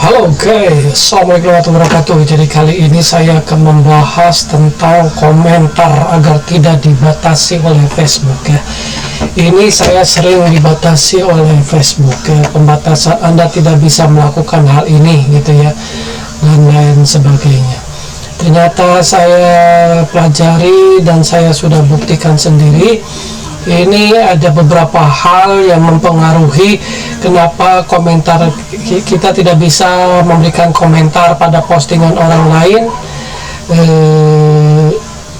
Halo guys, Assalamualaikum warahmatullahi wabarakatuh. Jadi kali ini saya akan membahas tentang komentar agar tidak dibatasi oleh Facebook ya. Ini saya sering dibatasi oleh Facebook ya. Pembatasan Anda tidak bisa melakukan hal ini gitu ya, dan lain sebagainya. Ternyata saya pelajari dan saya sudah buktikan sendiri. Ini ada beberapa hal yang mempengaruhi kenapa komentar kita tidak bisa memberikan komentar pada postingan orang lain,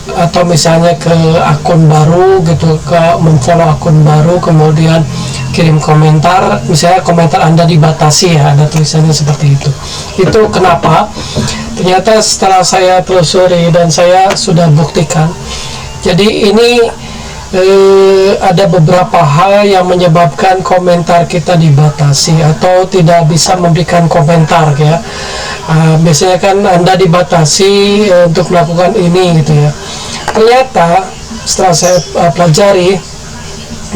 atau misalnya ke akun baru gitu, ke memfollow akun baru kemudian kirim komentar, misalnya komentar Anda dibatasi ya, ada tulisannya seperti itu. Itu kenapa? Ternyata setelah saya telusuri dan saya sudah buktikan, jadi ini ada beberapa hal yang menyebabkan komentar kita dibatasi atau tidak bisa memberikan komentar ya. Biasanya kan Anda dibatasi untuk melakukan ini gitu ya. Ternyata setelah saya pelajari,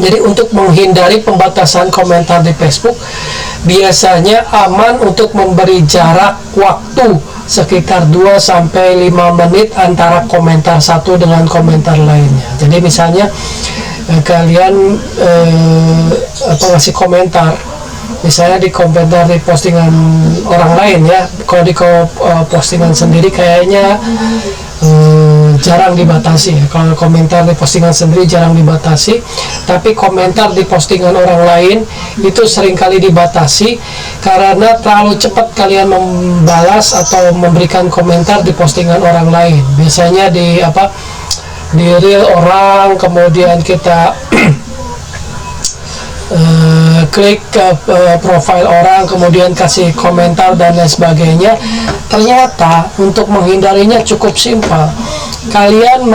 jadi untuk menghindari pembatasan komentar di Facebook, biasanya aman untuk memberi jarak waktu sekitar 2-5 menit antara komentar satu dengan komentar lainnya. Jadi misalnya kalian ngasih komentar, misalnya di komentar di postingan orang lain ya, kalau di postingan sendiri kayaknya jarang dibatasi ya. Kalau komentar di postingan sendiri jarang dibatasi, tapi komentar di postingan orang lain itu seringkali dibatasi karena terlalu cepat kalian membalas atau memberikan komentar di postingan orang lain. Biasanya di reel orang, kemudian kita klik ke profile orang, kemudian kasih komentar dan lain sebagainya. Ternyata untuk menghindarinya cukup simpel. Kalian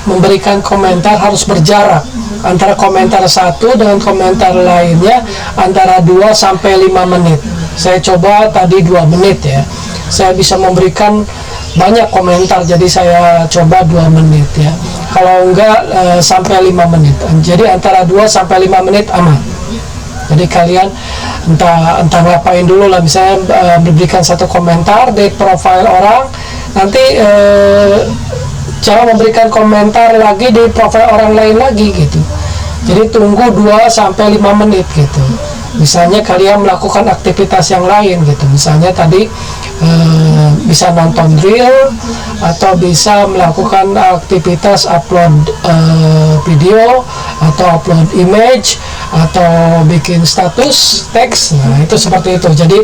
memberikan komentar harus berjarak antara komentar satu dengan komentar lainnya antara 2-5 menit. Saya coba tadi 2 menit ya. Saya bisa memberikan banyak komentar, jadi saya coba 2 menit ya. Kalau enggak sampai 5 menit. Jadi antara 2-5 menit aman. Jadi kalian entah ngapain dulu lah, misalnya memberikan satu komentar di profil orang, nanti jangan memberikan komentar lagi di profil orang lain lagi gitu. Jadi tunggu 2-5 menit gitu. Misalnya kalian melakukan aktivitas yang lain gitu, misalnya tadi bisa nonton reel atau bisa melakukan aktivitas upload video atau upload image atau bikin status teks. Nah itu seperti itu. Jadi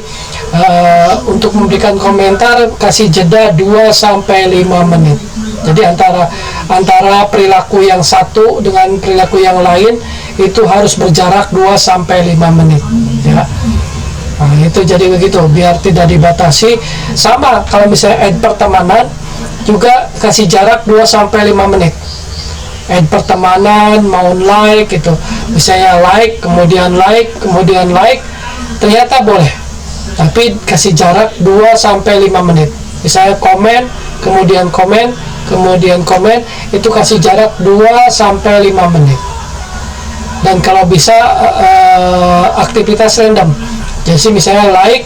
untuk memberikan komentar kasih jeda 2-5 menit. Jadi antara perilaku yang satu dengan perilaku yang lain itu harus berjarak 2-5 menit ya. Nah, itu jadi begitu biar tidak dibatasi. Sama kalau misalnya add pertemanan juga kasih jarak 2-5 menit. Add pertemanan, mau like gitu, misalnya like kemudian like, ternyata boleh, tapi kasih jarak 2-5 menit. Misalnya komen, kemudian komen, itu kasih jarak 2-5 menit. Dan kalau bisa aktivitas random. Jadi misalnya like,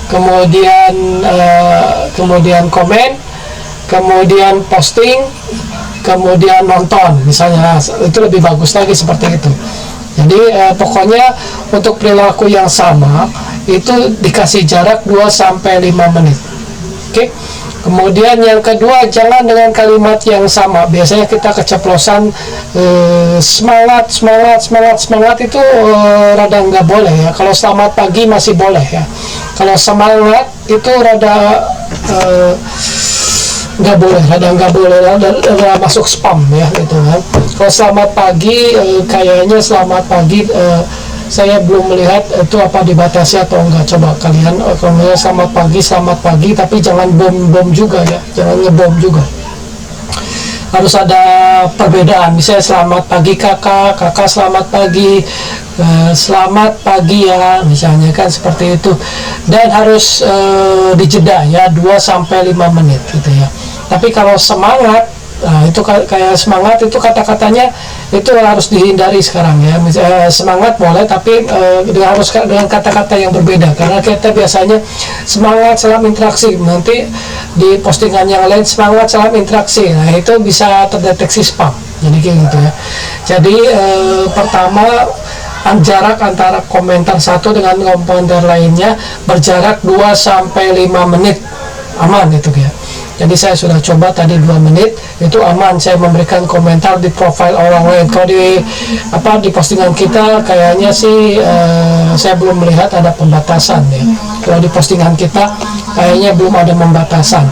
kemudian komen, kemudian posting, kemudian nonton, misalnya itu lebih bagus lagi seperti itu. Jadi pokoknya untuk perilaku yang sama itu dikasih jarak 2-5 menit. Oke. Kemudian yang kedua, jangan dengan kalimat yang sama. Biasanya kita keceplosan semangat itu rada nggak boleh ya. Kalau selamat pagi masih boleh ya. Kalau semangat itu rada nggak boleh, rada masuk spam ya gitu kan. Kalau selamat pagi, kayaknya selamat pagi saya belum melihat itu apa dibatasi atau enggak. Coba kalian kalau selamat pagi, tapi jangan bom juga ya, jangan ngebom juga. Harus ada perbedaan. Misalnya selamat pagi kakak selamat pagi, selamat pagi ya, misalnya kan seperti itu. Dan harus dijeda ya 2-5 menit gitu ya. Tapi kalau semangat Nah, itu kayak semangat, itu kata-katanya itu harus dihindari sekarang ya. Semangat boleh, tapi harus dengan kata-kata yang berbeda, karena kita biasanya semangat salam interaksi, nanti di postingan yang lain semangat salam interaksi, nah itu bisa terdeteksi spam. Jadi kayak gitu ya. Jadi pertama, jarak antara komentar satu dengan komentar lainnya berjarak 2-5 menit, aman itu ya. Jadi saya sudah coba tadi 2 menit, itu aman. Saya memberikan komentar di profil orang lain. Kalau di postingan kita kayaknya sih saya belum melihat ada pembatasan ya. Kalau di postingan kita kayaknya belum ada pembatasan.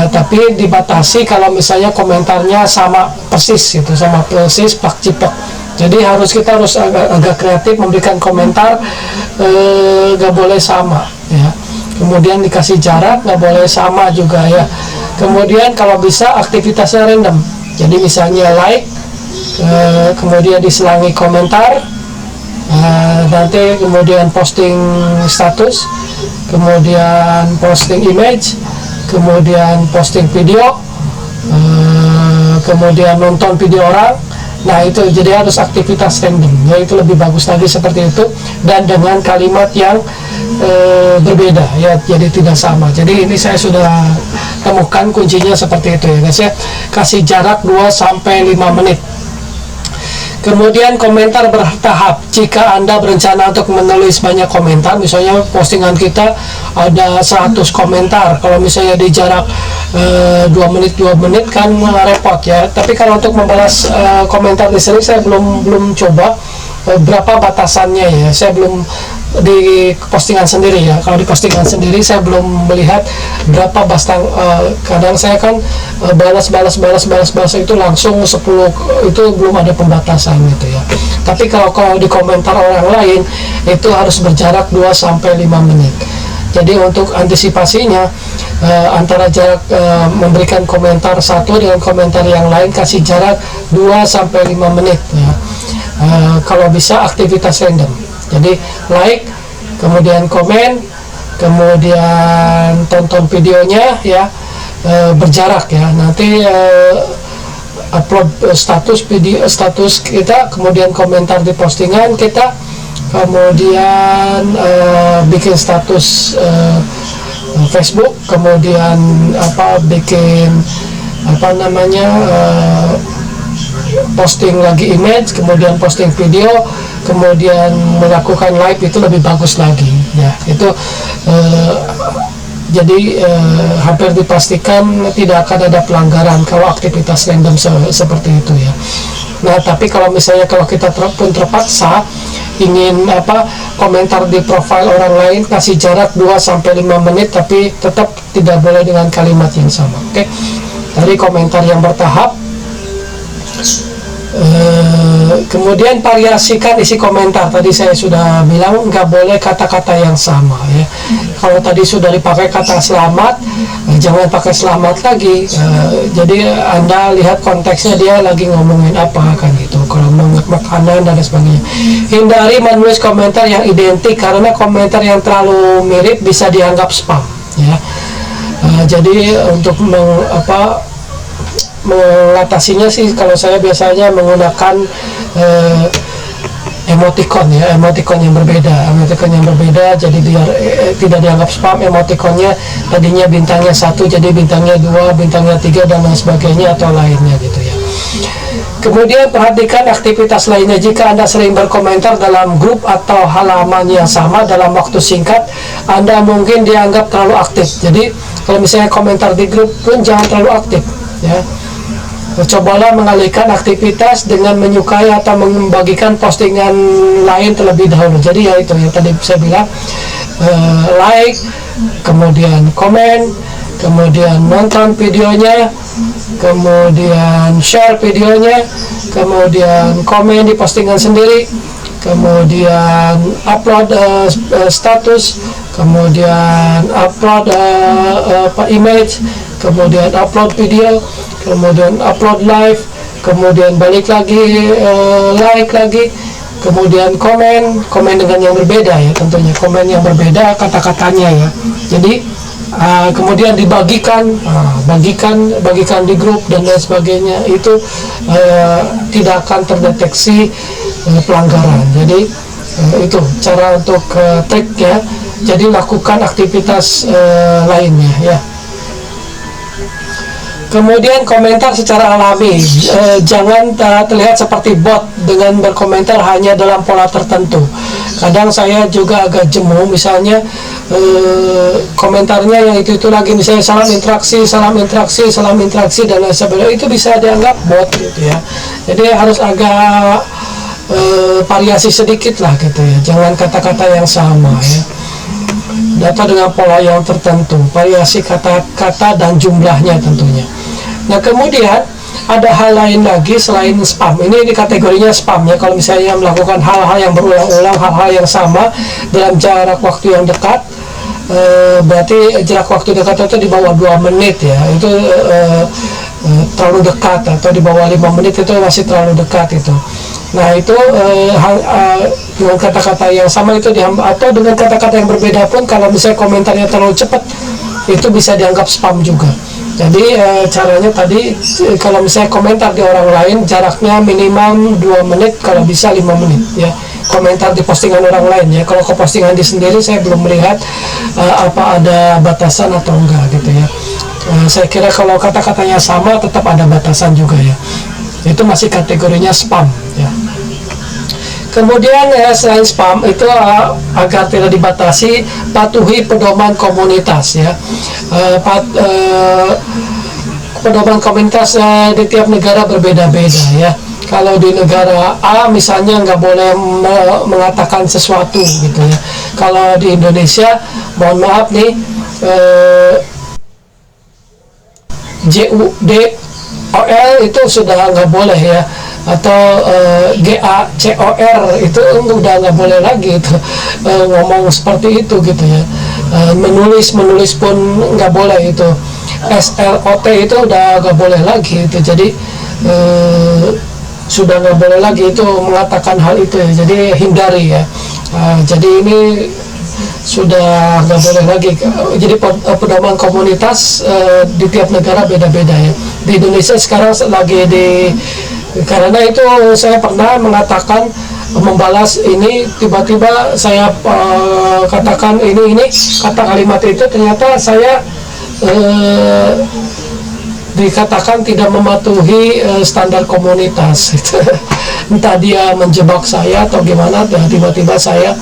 Tapi dibatasi kalau misalnya komentarnya sama persis itu, sama persis plak cipek. Jadi kita harus agak kreatif memberikan komentar, gak boleh sama ya. Kemudian dikasih jarak, nggak boleh sama juga ya. Kemudian kalau bisa aktivitasnya random, jadi misalnya like, kemudian diselangi komentar, nanti kemudian posting status, kemudian posting image, kemudian posting video, kemudian nonton video orang. Nah itu jadi harus aktivitas random ya, itu lebih bagus lagi seperti itu, dan dengan kalimat yang berbeda ya, jadi tidak sama. Jadi ini saya sudah temukan kuncinya seperti itu ya guys ya. Kasih jarak 2-5 menit. Kemudian komentar bertahap. Jika Anda berencana untuk menulis banyak komentar, misalnya postingan kita ada 100 komentar, kalau misalnya di jarak 2 menit kan repot ya. Tapi kalau untuk membalas komentar di sini saya belum coba berapa batasannya ya. Saya belum di postingan sendiri ya. Kalau di postingan sendiri saya belum melihat berapa kadang saya kan balas itu langsung 10, itu belum ada pembatasan gitu ya. Tapi kalau di komentar orang lain itu harus berjarak 2-5 menit. Jadi untuk antisipasinya antara jarak memberikan komentar satu dengan komentar yang lain, kasih jarak 2-5 menit ya. Kalau bisa aktivitas random, jadi like, kemudian komen, kemudian tonton videonya ya, berjarak ya. Nanti upload status kita, kemudian komentar di postingan kita, kemudian bikin status Facebook, kemudian bikin posting lagi image, kemudian posting video, kemudian melakukan live, itu lebih bagus lagi ya. Itu jadi hampir dipastikan tidak akan ada pelanggaran kalau aktivitas random seperti itu ya. Nah tapi kalau misalnya kita pun terpaksa ingin komentar di profil orang lain, kasih jarak 2-5 menit, tapi tetap tidak boleh dengan kalimat yang sama. Oke. Tadi komentar yang bertahap. Kemudian variasikan isi komentar. Tadi saya sudah bilang nggak boleh kata-kata yang sama ya. Kalau tadi sudah dipakai kata selamat, jangan pakai selamat lagi. Jadi Anda lihat konteksnya, dia lagi ngomongin apa kan gitu. Kalau makanan dan sebagainya. Hindari menulis komentar yang identik, karena komentar yang terlalu mirip bisa dianggap spam ya. Jadi untuk mengatasinya sih, kalau saya biasanya menggunakan emoticon ya, emoticon yang berbeda, jadi biar tidak dianggap spam. Emoticonnya tadinya bintangnya 1 jadi bintangnya 2, bintangnya 3 dan lain sebagainya, atau lainnya gitu ya. Kemudian perhatikan aktivitas lainnya. Jika Anda sering berkomentar dalam grup atau halaman yang sama dalam waktu singkat, Anda mungkin dianggap terlalu aktif. Jadi kalau misalnya komentar di grup pun jangan terlalu aktif ya. Cobalah mengalihkan aktivitas dengan menyukai atau membagikan postingan lain terlebih dahulu. Jadi ya itu yang tadi saya bilang, like, kemudian komen, kemudian nonton videonya, kemudian share videonya, kemudian komen di postingan sendiri, kemudian upload status, kemudian upload image, kemudian upload video, kemudian upload live, kemudian balik lagi like lagi, kemudian komen dengan yang berbeda ya, tentunya komen yang berbeda kata-katanya ya. Jadi kemudian dibagikan, bagikan di grup dan lain sebagainya, itu tidak akan terdeteksi pelanggaran. Jadi itu cara untuk tag ya. Jadi lakukan aktivitas lainnya ya. Kemudian komentar secara alami, jangan terlihat seperti bot dengan berkomentar hanya dalam pola tertentu. Kadang saya juga agak jemu, misalnya komentarnya yang itu lagi, misalnya salam interaksi dan lain sebagainya, itu bisa dianggap bot gitu ya. Jadi harus agak variasi sedikit lah gitu ya, jangan kata-kata yang sama ya. Data dengan pola yang tertentu, variasi kata-kata dan jumlahnya tentunya. Nah kemudian ada hal lain lagi selain spam. Ini kategorinya spam ya. Kalau misalnya melakukan hal-hal yang berulang-ulang, hal-hal yang sama dalam jarak waktu yang dekat, berarti jarak waktu dekat itu di bawah 2 menit ya. Itu terlalu dekat, atau di bawah 5 menit itu masih terlalu dekat itu. Nah itu dengan kata-kata yang sama itu atau dengan kata-kata yang berbeda pun, kalau misalnya komentarnya terlalu cepat, itu bisa dianggap spam juga. Jadi caranya tadi, kalau misalnya komentar di orang lain, jaraknya minimum 2 menit, kalau bisa 5 menit ya. Komentar di postingan orang lain ya. Kalau ke postingan di sendiri saya belum melihat apa ada batasan atau enggak gitu ya. Saya kira kalau kata-katanya sama tetap ada batasan juga ya. Itu masih kategorinya spam ya. Kemudian selain spam itu, agar tidak dibatasi, patuhi pedoman komunitas ya. Pedoman komunitas di tiap negara berbeda-beda ya. Kalau di negara A misalnya nggak boleh mengatakan sesuatu gitu ya. Kalau di Indonesia, mohon maaf nih, JUDOL itu sudah nggak boleh ya, atau GACOR itu udah nggak boleh lagi itu ngomong seperti itu gitu ya. Menulis pun nggak boleh itu. SLOT itu udah nggak boleh lagi itu. Jadi sudah nggak boleh lagi itu mengatakan hal itu ya. Jadi hindari ya. Jadi ini sudah nggak boleh lagi. Jadi pedoman komunitas di tiap negara beda-beda ya. Di Indonesia sekarang lagi karena itu saya pernah mengatakan, membalas ini, tiba-tiba saya katakan ini kata kalimat itu, ternyata saya dikatakan tidak mematuhi standar komunitas. Entah dia menjebak saya atau gimana, tiba-tiba saya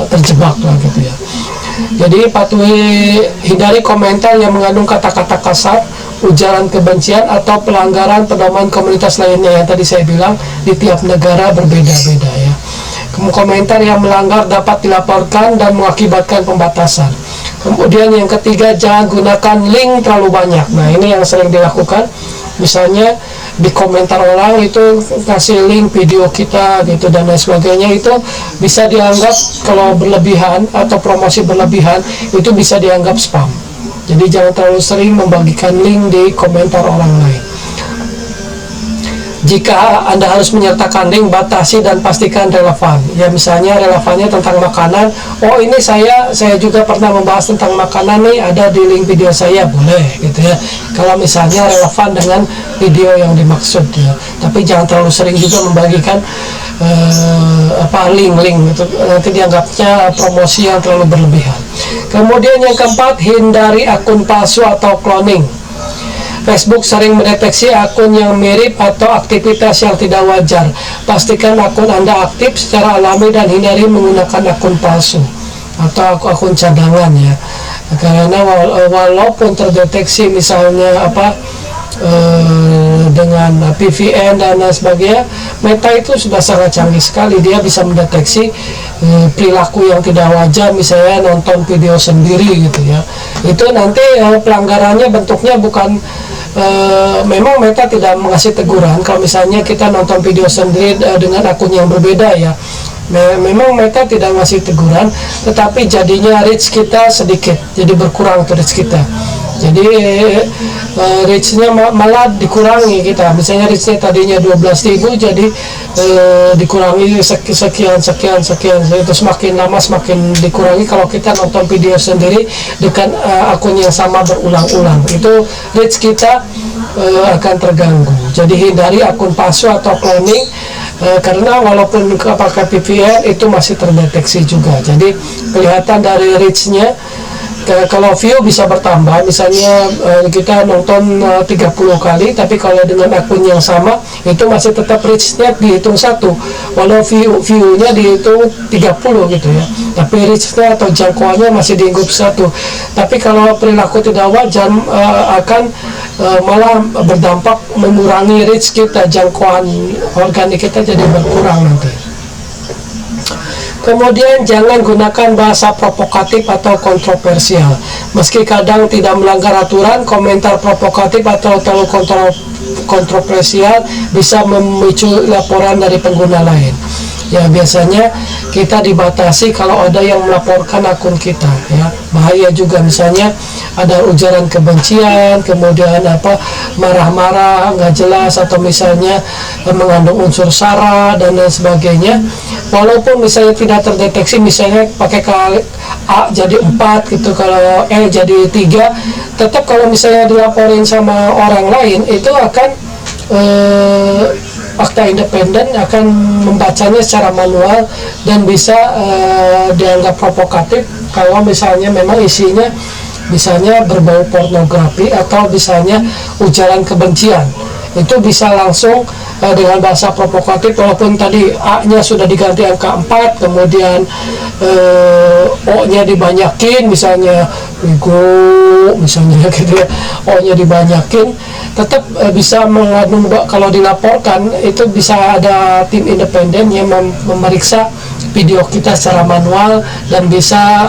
terjebak lah gitu ya. Jadi hindari komentar yang mengandung kata-kata kasar, ujaran kebencian, atau pelanggaran pedoman komunitas lainnya yang tadi saya bilang di tiap negara berbeda-beda ya. Komentar yang melanggar dapat dilaporkan dan mengakibatkan pembatasan. Kemudian yang ketiga, jangan gunakan link terlalu banyak. Nah ini yang sering dilakukan, misalnya di komentar orang itu kasih link video kita gitu dan lain sebagainya, itu bisa dianggap, kalau berlebihan atau promosi berlebihan, itu bisa dianggap spam. Jadi jangan terlalu sering membagikan link di komentar orang lain. Jika Anda harus menyertakan link, batasi dan pastikan relevan. Ya misalnya relevannya tentang makanan. Oh ini saya juga pernah membahas tentang makanan nih, ada di link video saya, boleh gitu ya. Kalau misalnya relevan dengan video yang dimaksud ya. Tapi jangan terlalu sering juga membagikan link-link itu, nanti dianggapnya promosi yang terlalu berlebihan. Kemudian yang keempat, hindari akun palsu atau cloning. Facebook sering mendeteksi akun yang mirip atau aktivitas yang tidak wajar. Pastikan akun Anda aktif secara alami dan hindari menggunakan akun palsu atau akun cadangan ya. Karena walaupun terdeteksi misalnya dengan PVN dan sebagainya, Meta itu sudah sangat canggih sekali. Dia bisa mendeteksi perilaku yang tidak wajar, misalnya nonton video sendiri gitu ya. Itu nanti pelanggarannya bentuknya bukan memang Meta tidak mengasih teguran kalau misalnya kita nonton video sendiri dengan akun yang berbeda ya. Memang Meta tidak ngasih teguran, tetapi jadinya reach kita sedikit, jadi berkurang reach kita. Jadi reach-nya malah dikurangi kita. Misalnya reach-nya tadinya 12.000, jadi dikurangi sekian, itu semakin lama semakin dikurangi kalau kita nonton video sendiri dengan akun yang sama berulang-ulang. Itu reach kita akan terganggu. Jadi hindari akun palsu atau cloning, karena walaupun pakai VPN itu masih terdeteksi juga. Jadi kelihatan dari reach-nya. Kalau view bisa bertambah, misalnya kita nonton 30 kali, tapi kalau dengan akun yang sama itu masih tetap reach-nya dihitung 1, walau view-nya dihitung 30 gitu ya, tapi reach-nya atau jangkauannya masih dianggap 1. Tapi kalau perilaku tidak wajar akan malah berdampak mengurangi reach kita, jangkauan organik kita jadi berkurang nanti. Kemudian jangan gunakan bahasa provokatif atau kontroversial. Meski kadang tidak melanggar aturan, komentar provokatif atau terlalu kontroversial bisa memicu laporan dari pengguna lain. Ya, biasanya kita dibatasi kalau ada yang melaporkan akun kita, ya. Bahaya juga, misalnya ada ujaran kebencian, kemudian marah-marah nggak jelas, atau misalnya mengandung unsur sara dan lain sebagainya. Walaupun misalnya tidak terdeteksi, misalnya pakai A jadi 4 gitu, kalau E jadi 3, tetap kalau misalnya dilaporin sama orang lain itu akan Akta Independen akan membacanya secara manual dan bisa dianggap provokatif kalau misalnya memang isinya misalnya berbau pornografi atau misalnya ujaran kebencian. Itu bisa langsung dengan bahasa provokatif, walaupun tadi A-nya sudah diganti angka 4, kemudian O-nya dibanyakin, misalnya Wigo misalnya gitu ya, O-nya dibanyakin, tetap bisa mengandung, kalau dilaporkan itu bisa ada tim independen yang memeriksa video kita secara manual dan bisa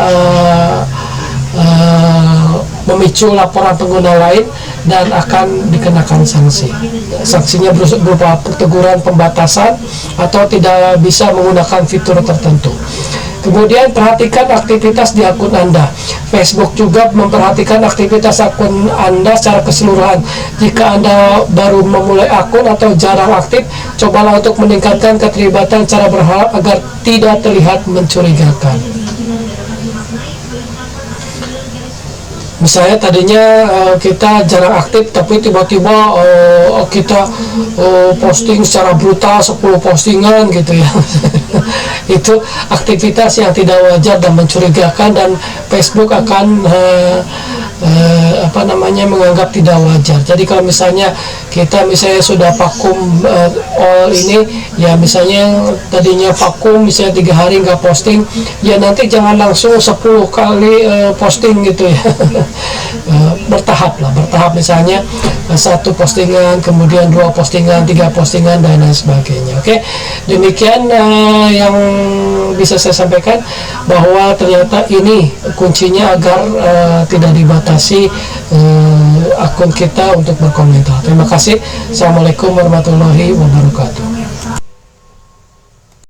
memicu laporan pengguna lain dan akan dikenakan sanksi. Sanksinya berupa teguran, pembatasan, atau tidak bisa menggunakan fitur tertentu. Kemudian perhatikan aktivitas di akun Anda. Facebook juga memperhatikan aktivitas akun Anda secara keseluruhan. Jika Anda baru memulai akun atau jarang aktif, cobalah untuk meningkatkan keterlibatan secara bertahap agar tidak terlihat mencurigakan. Misalnya tadinya kita jarang aktif, tapi tiba-tiba kita posting secara brutal 10 postingan gitu ya. Itu aktivitas yang tidak wajar dan mencurigakan, dan Facebook akan menganggap tidak wajar. Jadi kalau misalnya kita sudah vakum all ini, ya misalnya tadinya vakum misalnya 3 hari nggak posting, ya nanti jangan langsung 10 kali posting gitu ya. Bertahap, misalnya 1 postingan, kemudian 2 postingan, 3 postingan, dan lain sebagainya. Oke, demikian yang bisa saya sampaikan, bahwa ternyata ini kuncinya agar tidak dibatasi akun kita untuk berkomentar. Terima kasih. Assalamualaikum warahmatullahi wabarakatuh.